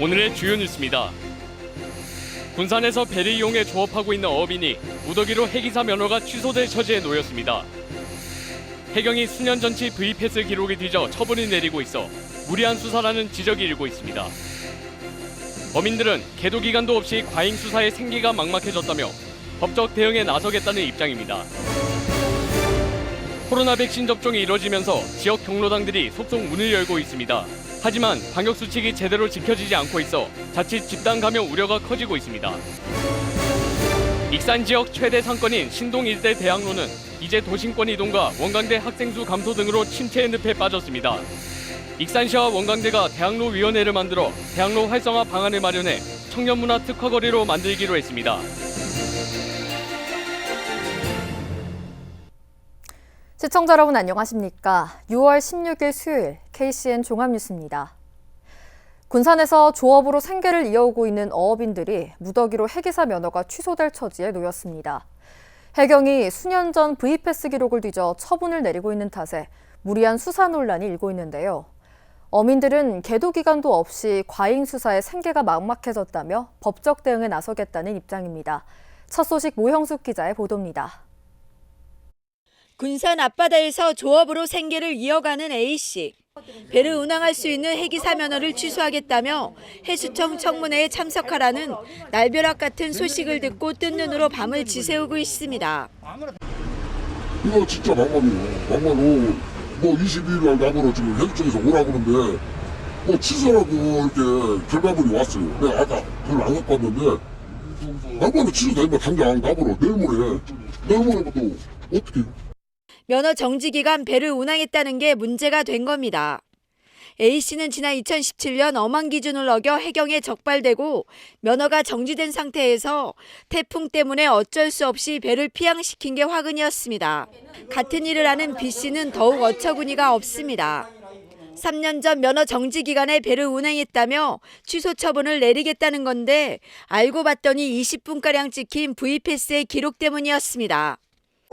오늘의 주요 뉴스입니다. 군산에서 배를 이용해 조업하고 있는 어업인이 무더기로 해기사 면허가 취소될 처지에 놓였습니다. 해경이 수년 전치 V패스 기록이 뒤져 처분을 내리고 있어 무리한 수사라는 지적이 일고 있습니다. 어민들은 계도 기간도 없이 과잉 수사의 생계가 막막해졌다며 법적 대응에 나서겠다는 입장입니다. 코로나 백신 접종이 이뤄지면서 지역 경로당들이 속속 문을 열고 있습니다. 하지만 방역수칙이 제대로 지켜지지 않고 있어 자칫 집단 감염 우려가 커지고 있습니다. 익산 지역 최대 상권인 신동 일대 대학로는 이제 도심권 이동과 원광대 학생 수 감소 등으로 침체의 늪에 빠졌습니다. 익산시와 원광대가 대학로 위원회를 만들어 대학로 활성화 방안을 마련해 청년문화 특화거리로 만들기로 했습니다. 시청자 여러분 안녕하십니까? 6월 16일 수요일 KCN 종합뉴스입니다. 군산에서 조업으로 생계를 이어오고 있는 어업인들이 무더기로 해기사 면허가 취소될 처지에 놓였습니다. 해경이 수년 전 V패스 기록을 뒤져 처분을 내리고 있는 탓에 무리한 수사 논란이 일고 있는데요. 어민들은 계도 기간도 없이 과잉 수사에 생계가 막막해졌다며 법적 대응에 나서겠다는 입장입니다. 첫 소식 모형숙 기자의 보도입니다. 군산 앞바다에서 조업으로 생계를 이어가는 A씨. 배를 운항할 수 있는 해기사 면허를 취소하겠다며 해수청 청문회에 참석하라는 날벼락 같은 소식을 듣고 뜬 눈으로 밤을 지새우고 있습니다. 이거 진짜 막말이에요. 막말로 뭐 22일 날 나보러 지금 해수청에서 오라고 하는데 뭐 취소라고 이렇게 결과물이 왔어요. 내가 아까 그걸 안 갖고 왔는데 막말로 취소되면 당장 나보러 내일모레부터 어떻게 해요? 면허 정지 기간 배를 운항했다는 게 문제가 된 겁니다. A씨는 지난 2017년 엄한 기준을 어겨 해경에 적발되고 면허가 정지된 상태에서 태풍 때문에 어쩔 수 없이 배를 피항시킨 게 화근이었습니다. 같은 일을 하는 B씨는 더욱 어처구니가 없습니다. 3년 전 면허 정지 기간에 배를 운행했다며 취소 처분을 내리겠다는 건데 알고 봤더니 20분가량 찍힌 V패스의 기록 때문이었습니다.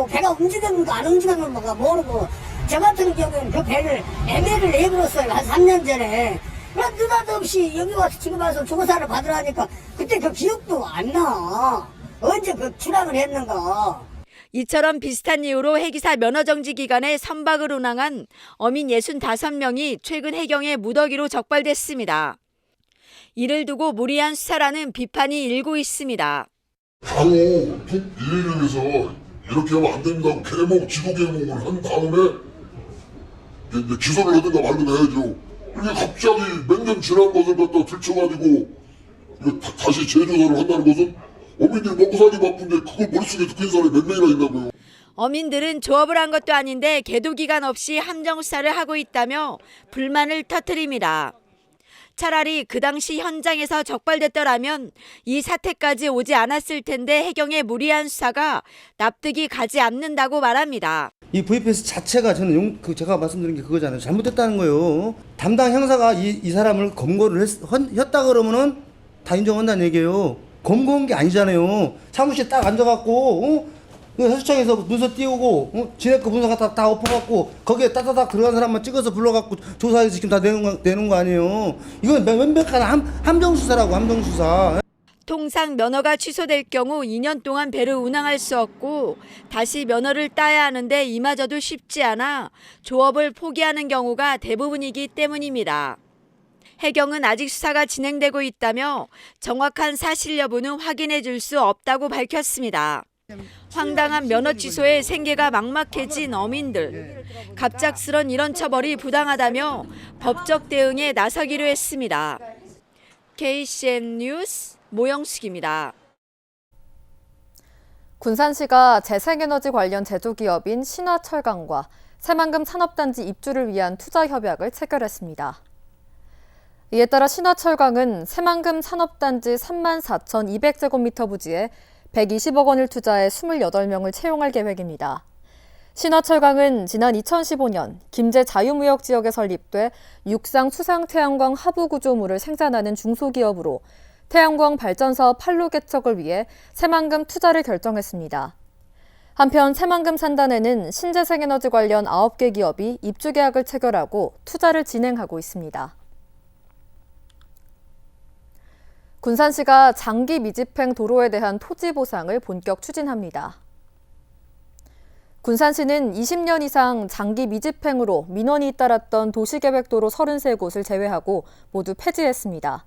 배가 움직였는가 안 움직였는가 모르고 저 같은 경우에는 그 배를 ML을 내버렸어요. 한 3년 전에. 그럼 느닷없이 여기 와서 지금 와서 조사를 받으라니까 그때 그 기억도 안 나. 언제 그 출항을 했는가. 이처럼 비슷한 이유로 해기사 면허 정지 기간에 선박을 운항한 어민 65명이 최근 해경에 무더기로 적발됐습니다. 이를 두고 무리한 수사라는 비판이 일고 있습니다. 바로 톡 111에서 이렇게 하면 안 된다고 지도 개몽을 한 다음에 이제 기소를 하든가 말든가 해야죠. 이게 갑자기 몇 년 지난 것을 갖다 들춰가지고 이거 다시 재조사를 한다는 것은 어민들이 먹고 살기 바쁜데 그걸 머릿속에 듣고 있는 사람이 몇 명이나 있나고요. 어민들은 조업을 한 것도 아닌데 계도 기간 없이 함정 수사를 하고 있다며 불만을 터뜨립니다. 차라리 그 당시 현장에서 적발됐더라면 이 사태까지 오지 않았을 텐데 해경의 무리한 수사가 납득이 가지 않는다고 말합니다. 이 V패스 자체가 저는 제가 말씀드린 게 그거잖아요. 잘못됐다는 거예요. 담당 형사가 이 사람을 검거를 했다 그러면은 다 인정한다는 얘기예요. 검거한 게 아니잖아요. 사무실에 딱 앉아갖고 해수청에서 문서 띄우고 진액거 문서 갖다 다 엎어갖고 거기에 따다닥 들어간 사람만 찍어서 불러갖고 조사해서 지금 다 내는 거 아니에요. 이건 명백한 함정수사라고 함정수사. 통상 면허가 취소될 경우 2년 동안 배를 운항할 수 없고 다시 면허를 따야 하는데 이마저도 쉽지 않아 조업을 포기하는 경우가 대부분이기 때문입니다. 해경은 아직 수사가 진행되고 있다며 정확한 사실 여부는 확인해 줄 수 없다고 밝혔습니다. 황당한 면허 취소에 생계가 막막해진 어민들. 갑작스런 이런 처벌이 부당하다며 법적 대응에 나서기로 했습니다. KCN 뉴스 모영숙입니다. 군산시가 재생에너지 관련 제조기업인 신화철강과 새만금 산업단지 입주를 위한 투자협약을 체결했습니다. 이에 따라 신화철강은 새만금 산업단지 34,200제곱미터 부지에 120억 원을 투자해 28명을 채용할 계획입니다. 신화철강은 지난 2015년 김제 자유무역 지역에 설립돼 육상 수상 태양광 하부 구조물을 생산하는 중소기업으로 태양광 발전 사업 판로 개척을 위해 새만금 투자를 결정했습니다. 한편 새만금 산단에는 신재생에너지 관련 9개 기업이 입주 계약을 체결하고 투자를 진행하고 있습니다. 군산시가 장기 미집행 도로에 대한 토지 보상을 본격 추진합니다. 군산시는 20년 이상 장기 미집행으로 민원이 잇따랐던 도시계획도로 33곳을 제외하고 모두 폐지했습니다.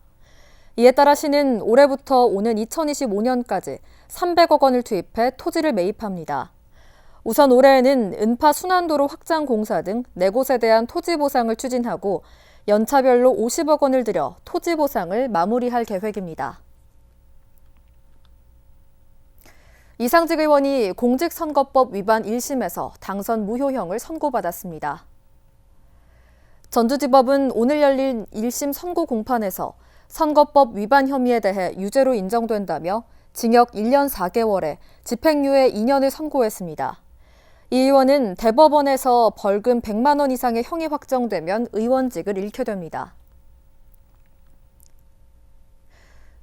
이에 따라 시는 올해부터 오는 2025년까지 300억 원을 투입해 토지를 매입합니다. 우선 올해에는 은파 순환도로 확장 공사 등 4곳에 대한 토지 보상을 추진하고 연차별로 50억 원을 들여 토지 보상을 마무리할 계획입니다. 이상직 의원이 공직선거법 위반 1심에서 당선 무효형을 선고받았습니다. 전주지법은 오늘 열린 1심 선고 공판에서 선거법 위반 혐의에 대해 유죄로 인정된다며 징역 1년 4개월에 집행유예 2년을 선고했습니다. 이 의원은 대법원에서 벌금 100만 원 이상의 형이 확정되면 의원직을 잃게 됩니다.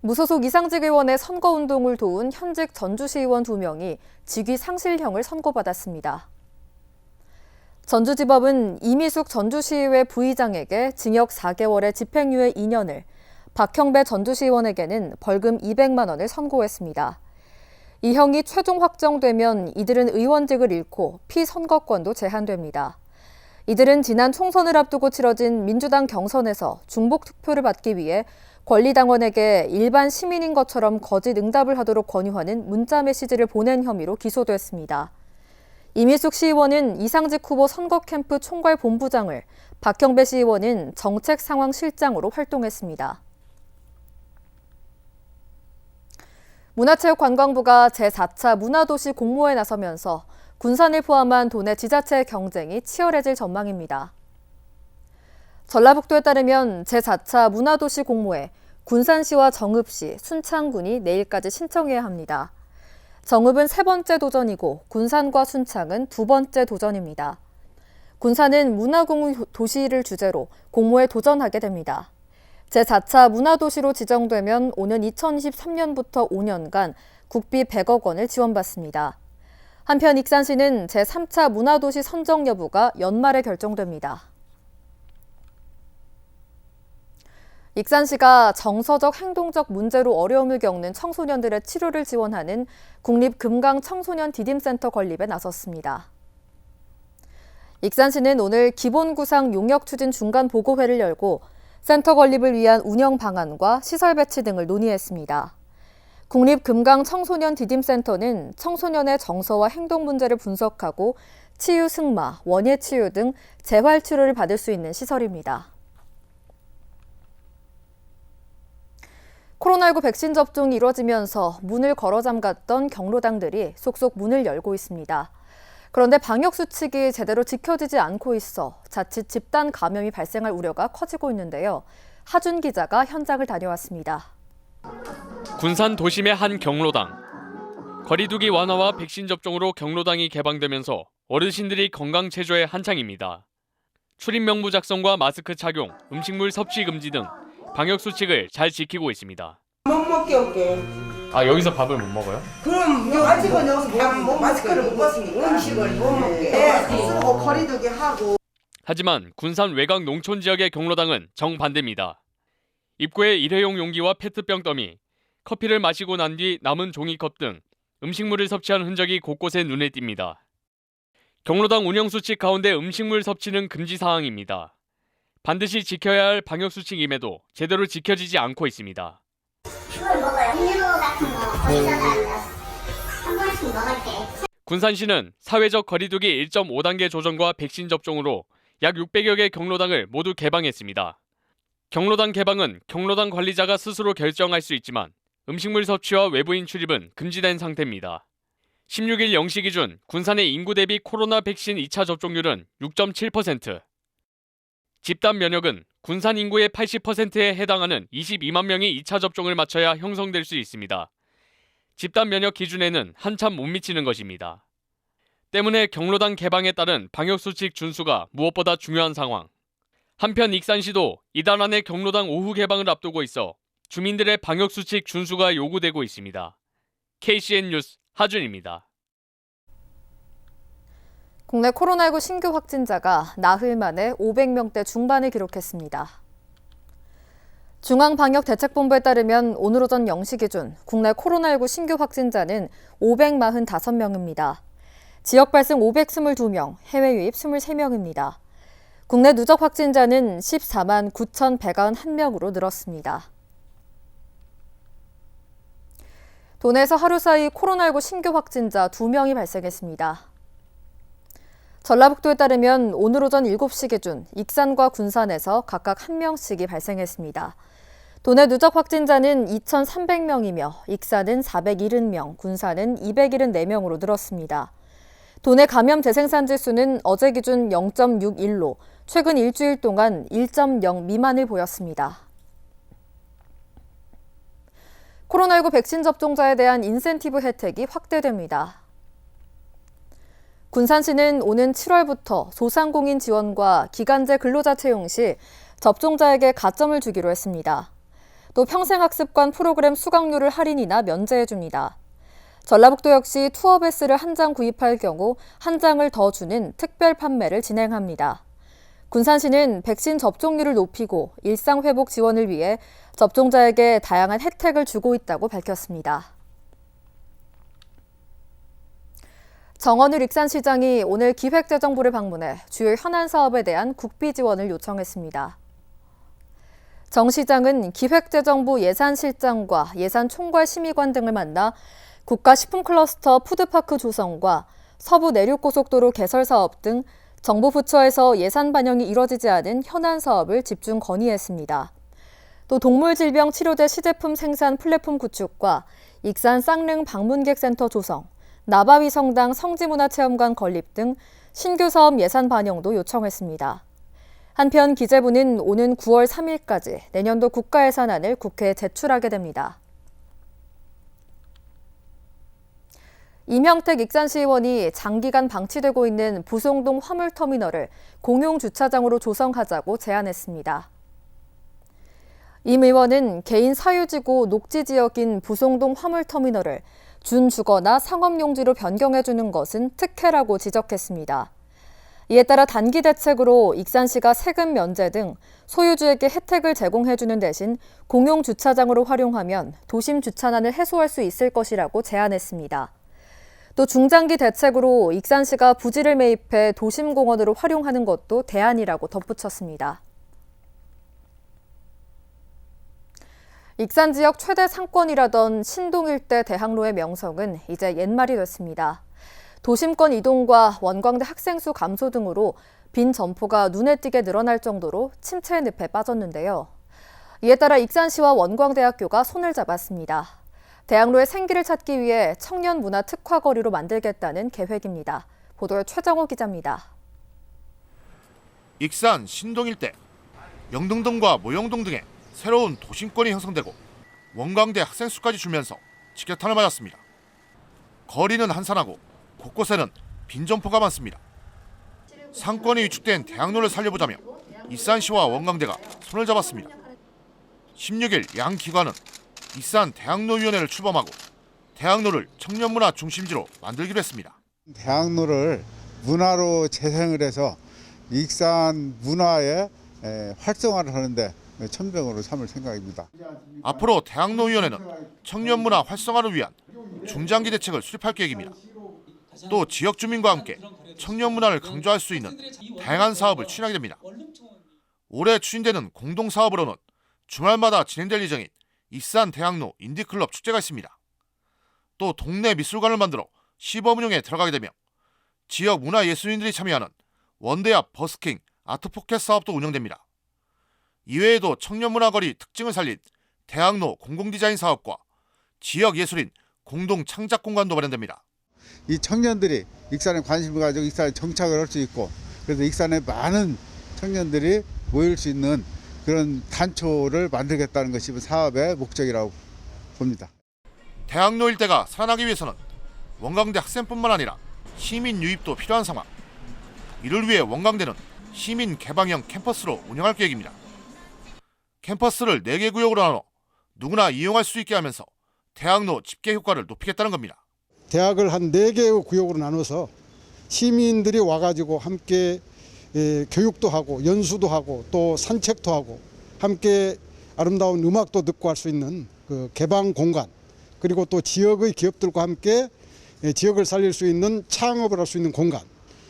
무소속 이상직 의원의 선거운동을 도운 현직 전주시의원 2명이 직위 상실형을 선고받았습니다. 전주지법은 이미숙 전주시의회 부의장에게 징역 4개월의 집행유예 2년을, 박형배 전주시의원에게는 벌금 200만 원을 선고했습니다. 이 형이 최종 확정되면 이들은 의원직을 잃고 피선거권도 제한됩니다. 이들은 지난 총선을 앞두고 치러진 민주당 경선에서 중복 투표를 받기 위해 권리당원에게 일반 시민인 것처럼 거짓 응답을 하도록 권유하는 문자 메시지를 보낸 혐의로 기소됐습니다. 이미숙 시의원은 이상직 후보 선거 캠프 총괄 본부장을, 박형배 시의원은 정책 상황 실장으로 활동했습니다. 문화체육관광부가 제4차 문화도시 공모에 나서면서 군산을 포함한 도내 지자체의 경쟁이 치열해질 전망입니다. 전라북도에 따르면 제4차 문화도시 공모에 군산시와 정읍시, 순창군이 내일까지 신청해야 합니다. 정읍은 3번째 도전이고 군산과 순창은 2번째 도전입니다. 군산은 문화공유 도시를 주제로 공모에 도전하게 됩니다. 제4차 문화도시로 지정되면 오는 2023년부터 5년간 국비 100억 원을 지원받습니다. 한편 익산시는 제3차 문화도시 선정 여부가 연말에 결정됩니다. 익산시가 정서적 행동적 문제로 어려움을 겪는 청소년들의 치료를 지원하는 국립금강청소년 디딤센터 건립에 나섰습니다. 익산시는 오늘 기본구상 용역 추진 중간 보고회를 열고 센터 건립을 위한 운영 방안과 시설 배치 등을 논의했습니다. 국립금강청소년 디딤센터는 청소년의 정서와 행동 문제를 분석하고 치유 승마, 원예 치유 등 재활 치료를 받을 수 있는 시설입니다. 코로나19 백신 접종이 이뤄지면서 문을 걸어 잠갔던 경로당들이 속속 문을 열고 있습니다. 그런데 방역수칙이 제대로 지켜지지 않고 있어 자칫 집단 감염이 발생할 우려가 커지고 있는데요. 하준 기자가 현장을 다녀왔습니다. 군산 도심의 한 경로당. 거리두기 완화와 백신 접종으로 경로당이 개방되면서 어르신들이 건강 체조에 한창입니다. 출입 명부 작성과 마스크 착용, 음식물 섭취 금지 등 방역 수칙을 잘 지키고 있습니다. 못 먹게 올게. 아, 여기서 밥을 못 먹어요? 그럼 아직은 여기서 마스크를 못 벗으니까 음식을 못 먹게. 쓰고 거리두기 하고. 하지만 군산 외곽 농촌 지역의 경로당은 정반대입니다. 입구에 일회용 용기와 페트병 더미, 커피를 마시고 난 뒤 남은 종이컵 등 음식물을 섭취한 흔적이 곳곳에 눈에 띕니다. 경로당 운영 수칙 가운데 음식물 섭취는 금지 사항입니다. 반드시 지켜야 할 방역 수칙임에도 제대로 지켜지지 않고 있습니다. 그걸 먹어요. 음료 같은 거 거기다가 한 번씩 먹을게. 군산시는 사회적 거리두기 1.5단계 조정과 백신 접종으로 약 600여 개 경로당을 모두 개방했습니다. 경로당 개방은 경로당 관리자가 스스로 결정할 수 있지만 음식물 섭취와 외부인 출입은 금지된 상태입니다. 16일 0시 기준 군산의 인구 대비 코로나 백신 2차 접종률은 6.7%. 집단 면역은 군산 인구의 80%에 해당하는 22만 명이 2차 접종을 마쳐야 형성될 수 있습니다. 집단 면역 기준에는 한참 못 미치는 것입니다. 때문에 경로당 개방에 따른 방역수칙 준수가 무엇보다 중요한 상황. 한편 익산시도 이달 안에 경로당 오후 개방을 앞두고 있어 주민들의 방역수칙 준수가 요구되고 있습니다. KCN 뉴스 하준입니다. 국내 코로나19 신규 확진자가 나흘 만에 500명대 중반을 기록했습니다. 중앙방역대책본부에 따르면 오늘 오전 0시 기준 국내 코로나19 신규 확진자는 545명입니다. 지역 발생 522명, 해외 유입 23명입니다. 국내 누적 확진자는 14만 9,191명으로 늘었습니다. 도내에서 하루 사이 코로나19 신규 확진자 2명이 발생했습니다. 전라북도에 따르면 오늘 오전 7시 기준 익산과 군산에서 각각 1명씩이 발생했습니다. 도내 누적 확진자는 2,300명이며 익산은 470명, 군산은 274명으로 늘었습니다. 도내 감염 재생산 지수는 어제 기준 0.61로 최근 일주일 동안 1.0 미만을 보였습니다. 코로나19 백신 접종자에 대한 인센티브 혜택이 확대됩니다. 군산시는 오는 7월부터 소상공인 지원과 기간제 근로자 채용 시 접종자에게 가점을 주기로 했습니다. 또 평생학습관 프로그램 수강료를 할인이나 면제해줍니다. 전라북도 역시 투어베스를 한 장 구입할 경우 한 장을 더 주는 특별 판매를 진행합니다. 군산시는 백신 접종률을 높이고 일상회복 지원을 위해 접종자에게 다양한 혜택을 주고 있다고 밝혔습니다. 정원을 익산시장이 오늘 기획재정부를 방문해 주요 현안 사업에 대한 국비 지원을 요청했습니다. 정 시장은 기획재정부 예산실장과 예산총괄심의관 등을 만나 국가식품클러스터 푸드파크 조성과 서부 내륙고속도로 개설 사업 등 정부 부처에서 예산 반영이 이뤄지지 않은 현안 사업을 집중 건의했습니다. 또 동물질병치료제 시제품 생산 플랫폼 구축과 익산 쌍릉 방문객센터 조성, 나바위성당 성지문화체험관 건립 등 신규 사업 예산 반영도 요청했습니다. 한편 기재부는 오는 9월 3일까지 내년도 국가예산안을 국회에 제출하게 됩니다. 임형택 익산시의원이 장기간 방치되고 있는 부송동 화물터미널을 공용주차장으로 조성하자고 제안했습니다. 임 의원은 개인 사유지구 녹지지역인 부송동 화물터미널을 준주거나 상업용지로 변경해주는 것은 특혜라고 지적했습니다. 이에 따라 단기 대책으로 익산시가 세금 면제 등 소유주에게 혜택을 제공해주는 대신 공용주차장으로 활용하면 도심 주차난을 해소할 수 있을 것이라고 제안했습니다. 또 중장기 대책으로 익산시가 부지를 매입해 도심공원으로 활용하는 것도 대안이라고 덧붙였습니다. 익산 지역 최대 상권이라던 신동 일대 대학로의 명성은 이제 옛말이 됐습니다. 도심권 이동과 원광대 학생 수 감소 등으로 빈 점포가 눈에 띄게 늘어날 정도로 침체의 늪에 빠졌는데요. 이에 따라 익산시와 원광대학교가 손을 잡았습니다. 대학로의 생기를 찾기 위해 청년 문화 특화 거리로 만들겠다는 계획입니다. 보도에 최정호 기자입니다. 익산 신동 일대, 영등동과 모영동 등에 새로운 도심권이 형성되고 원광대 학생 수까지 줄면서 직격탄을 맞았습니다. 거리는 한산하고 곳곳에는 빈 점포가 많습니다. 상권이 위축된 대학로를 살려보자며 익산시와 원광대가 손을 잡았습니다. 16일 양 기관은 익산 대학로위원회를 출범하고 대학로를 청년문화 중심지로 만들기로 했습니다. 대학로를 문화로 재생을 해서 익산 문화의 활성화를 하는데 천병으로 삼을 생각입니다. 앞으로 대학로위원회는 청년문화 활성화를 위한 중장기 대책을 수립할 계획입니다. 또 지역 주민과 함께 청년문화를 강조할 수 있는 다양한 사업을 추진하게 됩니다. 올해 추진되는 공동사업으로는 주말마다 진행될 예정인 익산 대학로 인디클럽 축제가 있습니다. 또 동네 미술관을 만들어 시범 운영에 들어가게 되며 지역 문화예술인들이 참여하는 원대앞 버스킹 아트포켓 사업도 운영됩니다. 이외에도 청년문화거리 특징을 살린 대학로 공공디자인 사업과 지역예술인 공동 창작 공간도 마련됩니다. 이 청년들이 익산에 관심을 가지고 익산에 정착을 할 수 있고 그래서 익산에 많은 청년들이 모일 수 있는 그런 단초를 만들겠다는 것이 사업의 목적이라고 봅니다. 대학로 일대가 살아나기 위해서는 원광대 학생뿐만 아니라 시민 유입도 필요한 상황. 이를 위해 원광대는 시민 개방형 캠퍼스로 운영할 계획입니다. 캠퍼스를 4개 구역으로 나눠 누구나 이용할 수 있게 하면서 대학로 집계 효과를 높이겠다는 겁니다. 대학을 한 4개 구역으로 나눠서 시민들이 와가지고 함께 교육도 하고 연수도 하고 또 산책도 하고 함께 아름다운 음악도 듣고 할 수 있는 그 개방 공간, 그리고 또 지역의 기업들과 함께 지역을 살릴 수 있는 창업을 할 수 있는 공간,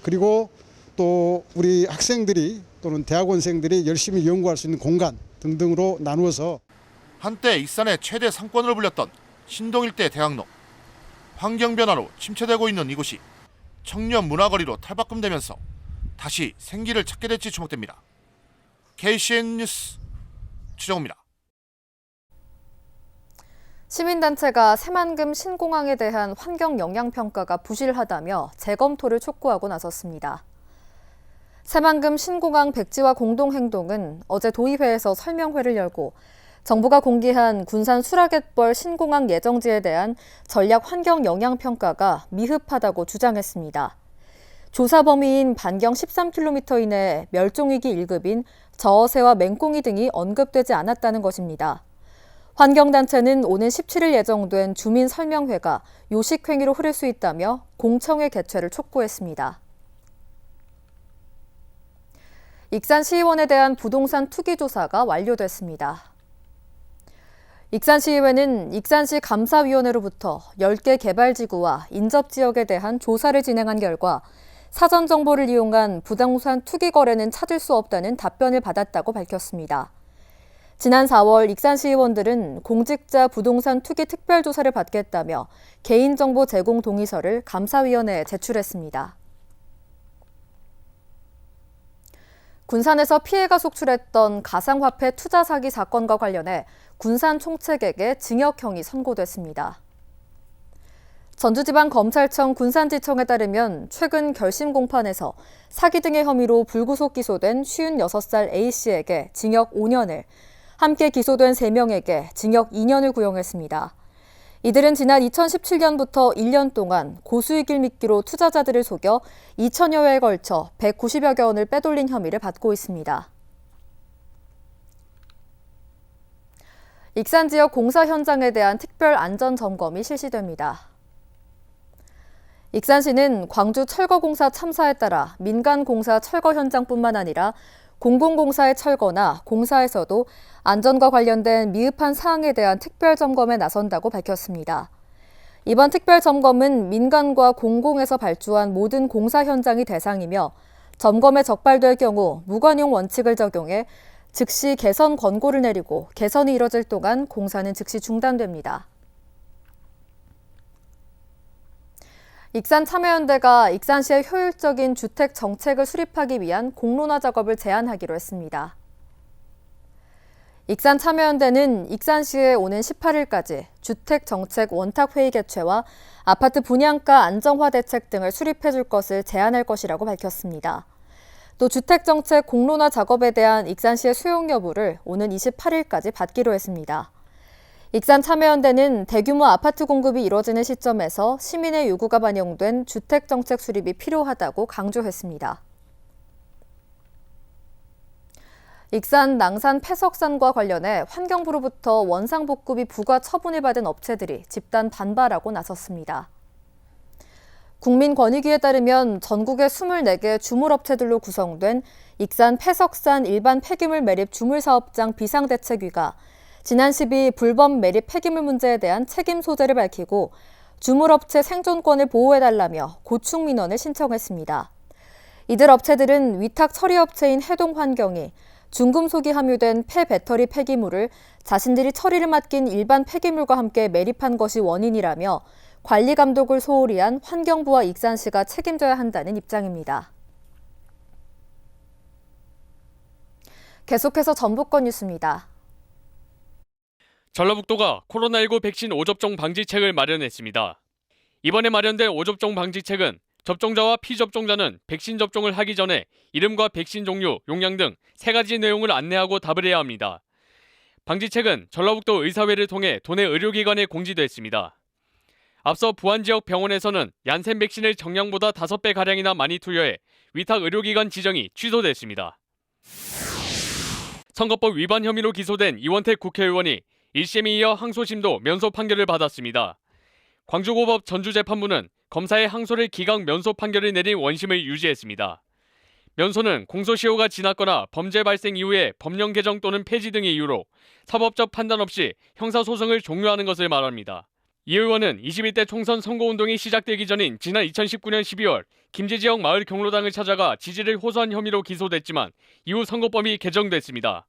그리고 또 우리 학생들이 또는 대학원생들이 열심히 연구할 수 있는 공간 등등으로 나누어서 한때 익산의 최대 상권으로 불렸던 신동 일대 대학로. 환경 변화로 침체되고 있는 이곳이 청년 문화거리로 탈바꿈되면서 다시 생기를 찾게 될지 주목됩니다. KCN 뉴스 최정우입니다. 시민단체가 새만금 신공항에 대한 환경 영향 평가가 부실하다며 재검토를 촉구하고 나섰습니다. 새만금 신공항 백지화 공동행동은 어제 도의회에서 설명회를 열고 정부가 공개한 군산 수라갯벌 신공항 예정지에 대한 전략 환경 영향 평가가 미흡하다고 주장했습니다. 조사 범위인 반경 13km 이내 멸종위기 1급인 저어새와 맹꽁이 등이 언급되지 않았다는 것입니다. 환경단체는 오는 17일 예정된 주민 설명회가 요식행위로 흐를 수 있다며 공청회 개최를 촉구했습니다. 익산시의원에 대한 부동산 투기 조사가 완료됐습니다. 익산시의회는 익산시 감사위원회로부터 10개 개발지구와 인접지역에 대한 조사를 진행한 결과 사전 정보를 이용한 부동산 투기 거래는 찾을 수 없다는 답변을 받았다고 밝혔습니다. 지난 4월 익산시의원들은 공직자 부동산 투기 특별조사를 받겠다며 개인정보 제공 동의서를 감사위원회에 제출했습니다. 군산에서 피해가 속출했던 가상화폐 투자 사기 사건과 관련해 군산 총책에게 징역형이 선고됐습니다. 전주지방검찰청 군산지청에 따르면 최근 결심 공판에서 사기 등의 혐의로 불구속 기소된 56살 A씨에게 징역 5년을, 함께 기소된 3명에게 징역 2년을 구형했습니다. 이들은 지난 2017년부터 1년 동안 고수익을 미끼로 투자자들을 속여 2천여 회에 걸쳐 190여여 원을 빼돌린 혐의를 받고 있습니다. 익산 지역 공사 현장에 대한 특별 안전 점검이 실시됩니다. 익산시는 광주 철거공사 참사에 따라 민간 공사 철거 현장뿐만 아니라 공공공사의 철거나 공사에서도 안전과 관련된 미흡한 사항에 대한 특별 점검에 나선다고 밝혔습니다. 이번 특별 점검은 민간과 공공에서 발주한 모든 공사 현장이 대상이며 점검에 적발될 경우 무관용 원칙을 적용해 즉시 개선 권고를 내리고 개선이 이뤄질 동안 공사는 즉시 중단됩니다. 익산참여연대가 익산시의 효율적인 주택 정책을 수립하기 위한 공론화 작업을 제안하기로 했습니다. 익산참여연대는 익산시에 오는 18일까지 주택정책 원탁회의 개최와 아파트 분양가 안정화 대책 등을 수립해 줄 것을 제안할 것이라고 밝혔습니다. 또 주택정책 공론화 작업에 대한 익산시의 수용 여부를 오는 28일까지 받기로 했습니다. 익산참여연대는 대규모 아파트 공급이 이뤄지는 시점에서 시민의 요구가 반영된 주택정책 수립이 필요하다고 강조했습니다. 익산 낭산 폐석산과 관련해 환경부로부터 원상복구비 부과 처분을 받은 업체들이 집단 반발하고 나섰습니다. 국민권익위에 따르면 전국의 24개 주물업체들로 구성된 익산 폐석산 일반 폐기물 매립 주물사업장 비상대책위가 지난 12일 불법 매립 폐기물 문제에 대한 책임 소재를 밝히고 주물업체 생존권을 보호해달라며 고충 민원을 신청했습니다. 이들 업체들은 위탁 처리업체인 해동환경이 중금속이 함유된 폐배터리 폐기물을 자신들이 처리를 맡긴 일반 폐기물과 함께 매립한 것이 원인이라며 관리 감독을 소홀히 한 환경부와 익산시가 책임져야 한다는 입장입니다. 계속해서 전북권 뉴스입니다. 전라북도가 코로나19 백신 5접종 방지책을 마련했습니다. 이번에 마련된 5접종 방지책은 접종자와 피접종자는 백신 접종을 하기 전에 이름과 백신 종류, 용량 등 3가지 내용을 안내하고 답을 해야 합니다. 방지책은 전라북도 의사회를 통해 도내 의료기관에 공지됐습니다. 앞서 부안 지역 병원에서는 얀센 백신을 정량보다 5배가량이나 많이 투여해 위탁 의료기관 지정이 취소됐습니다. 선거법 위반 혐의로 기소된 이원택 국회의원이 1심에 이어 항소심도 면소 판결을 받았습니다. 광주고법 전주재판부는 검사의 항소를 기각 면소 판결을 내린 원심을 유지했습니다. 면소는 공소시효가 지났거나 범죄 발생 이후에 법령 개정 또는 폐지 등의 이유로 사법적 판단 없이 형사소송을 종료하는 것을 말합니다. 이 의원은 21대 총선 선거운동이 시작되기 전인 지난 2019년 12월 김제 지역 마을 경로당을 찾아가 지지를 호소한 혐의로 기소됐지만 이후 선거법이 개정됐습니다.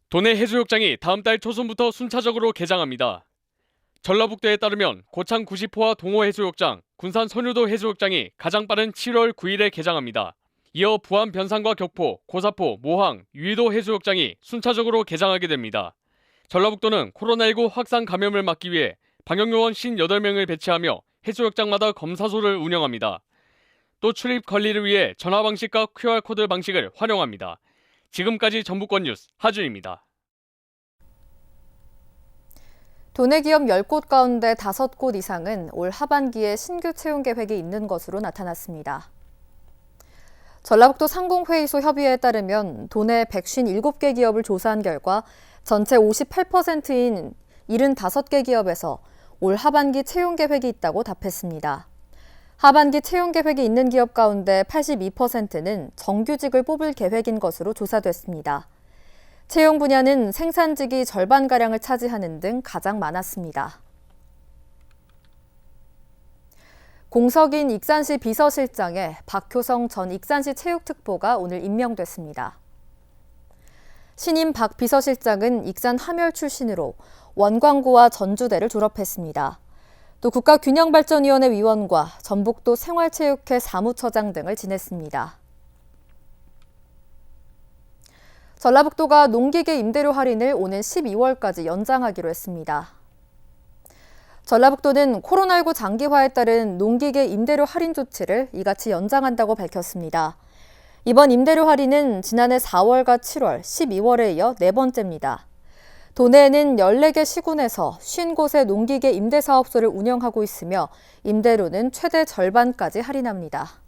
도내 해수욕장이 다음 달 초순부터 순차적으로 개장합니다. 전라북도에 따르면 고창 90호와 동호 해수욕장, 군산 선유도 해수욕장이 가장 빠른 7월 9일에 개장합니다. 이어 부안 변산과 격포, 고사포, 모항, 유의도 해수욕장이 순차적으로 개장하게 됩니다. 전라북도는 코로나19 확산 감염을 막기 위해 방역요원 58명을 배치하며 해수욕장마다 검사소를 운영합니다. 또 출입 관리를 위해 전화 방식과 QR코드 방식을 활용합니다. 지금까지 전북권 뉴스 하준입니다. 도내 기업 10곳 가운데 5곳 이상은 올 하반기에 신규 채용 계획이 있는 것으로 나타났습니다. 전라북도 상공회의소 협의회에 따르면 도내 157개 기업을 조사한 결과 전체 58%인 75개 기업에서 올 하반기 채용 계획이 있다고 답했습니다. 하반기 채용 계획이 있는 기업 가운데 82%는 정규직을 뽑을 계획인 것으로 조사됐습니다. 채용 분야는 생산직이 절반가량을 차지하는 등 가장 많았습니다. 공석인 익산시 비서실장에 박효성 전 익산시 체육특보가 오늘 임명됐습니다. 신임 박 비서실장은 익산 함열 출신으로 원광고와 전주대를 졸업했습니다. 또 국가균형발전위원회 위원과 전북도 생활체육회 사무처장 등을 지냈습니다. 전라북도가 농기계 임대료 할인을 오는 12월까지 연장하기로 했습니다. 전라북도는 코로나19 장기화에 따른 농기계 임대료 할인 조치를 이같이 연장한다고 밝혔습니다. 이번 임대료 할인은 지난해 4월과 7월, 12월에 이어 4번째입니다. 도내에는 14개 시군에서 50곳의 농기계 임대사업소를 운영하고 있으며 임대료는 최대 절반까지 할인합니다.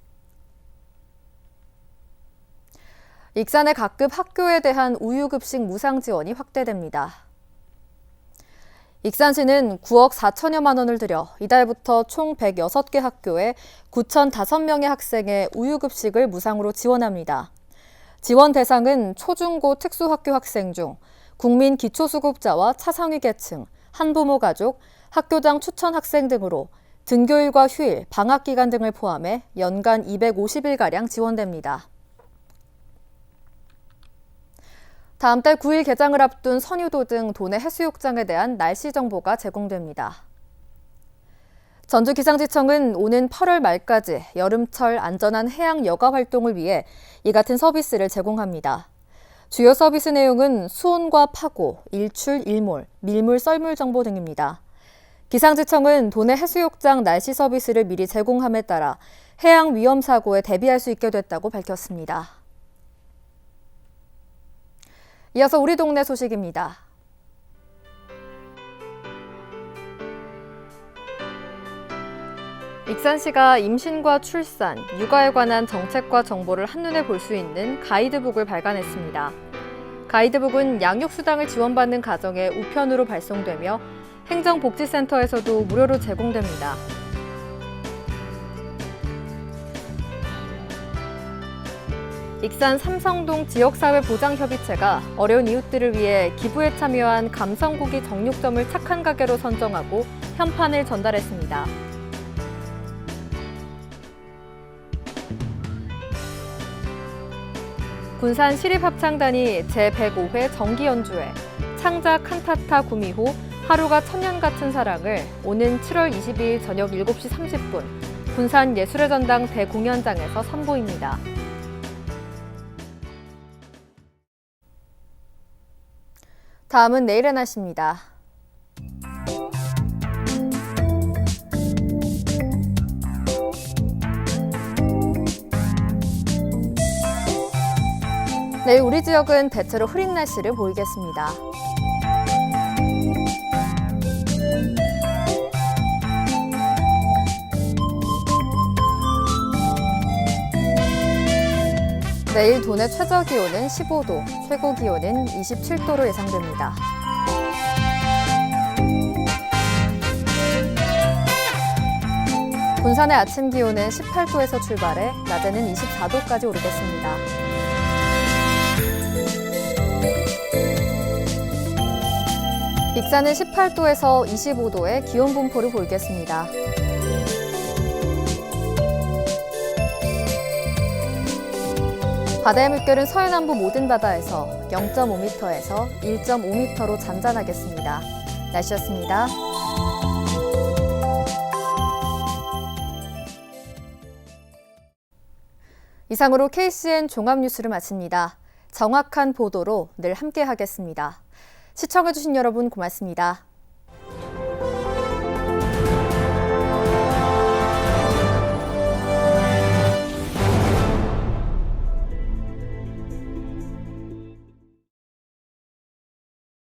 익산의 각급 학교에 대한 우유급식 무상 지원이 확대됩니다. 익산시는 9억 4천여만 원을 들여 이달부터 총 106개 학교에 9,005명의 학생의 우유급식을 무상으로 지원합니다. 지원 대상은 초중고 특수학교 학생 중 국민 기초수급자와 차상위 계층, 한부모 가족, 학교장 추천 학생 등으로 등교일과 휴일, 방학기간 등을 포함해 연간 250일가량 지원됩니다. 다음 달 9일 개장을 앞둔 선유도 등 도내 해수욕장에 대한 날씨 정보가 제공됩니다. 전주기상지청은 오는 8월 말까지 여름철 안전한 해양 여가 활동을 위해 이 같은 서비스를 제공합니다. 주요 서비스 내용은 수온과 파고, 일출, 일몰, 밀물, 썰물 정보 등입니다. 기상지청은 도내 해수욕장 날씨 서비스를 미리 제공함에 따라 해양 위험 사고에 대비할 수 있게 됐다고 밝혔습니다. 이어서 우리 동네 소식입니다. 익산시가 임신과 출산, 육아에 관한 정책과 정보를 한눈에 볼 수 있는 가이드북을 발간했습니다. 가이드북은 양육수당을 지원받는 가정에 우편으로 발송되며 행정복지센터에서도 무료로 제공됩니다. 익산 삼성동 지역사회보장협의체가 어려운 이웃들을 위해 기부에 참여한 감성고기 정육점을 착한 가게로 선정하고 현판을 전달했습니다. 군산 시립합창단이 제105회 정기연주회 창작 칸타타 구미호 하루가 천년 같은 사랑을 오는 7월 22일 저녁 7시 30분 군산 예술의 전당 대공연장에서 선보입니다. 다음은 내일의 날씨입니다. 내일 우리 지역은 대체로 흐린 날씨를 보이겠습니다. 내일 도내 최저기온은 15도, 최고기온은 27도로 예상됩니다. 군산의 아침 기온은 18도에서 출발해 낮에는 24도까지 오르겠습니다. 익산은 18도에서 25도의 기온 분포를 보이겠습니다. 바다의 물결은 서해남부 모든 바다에서 0.5m에서 1.5m로 잔잔하겠습니다. 날씨였습니다. 이상으로 KCN 종합뉴스를 마칩니다. 정확한 보도로 늘 함께하겠습니다. 시청해주신 여러분 고맙습니다.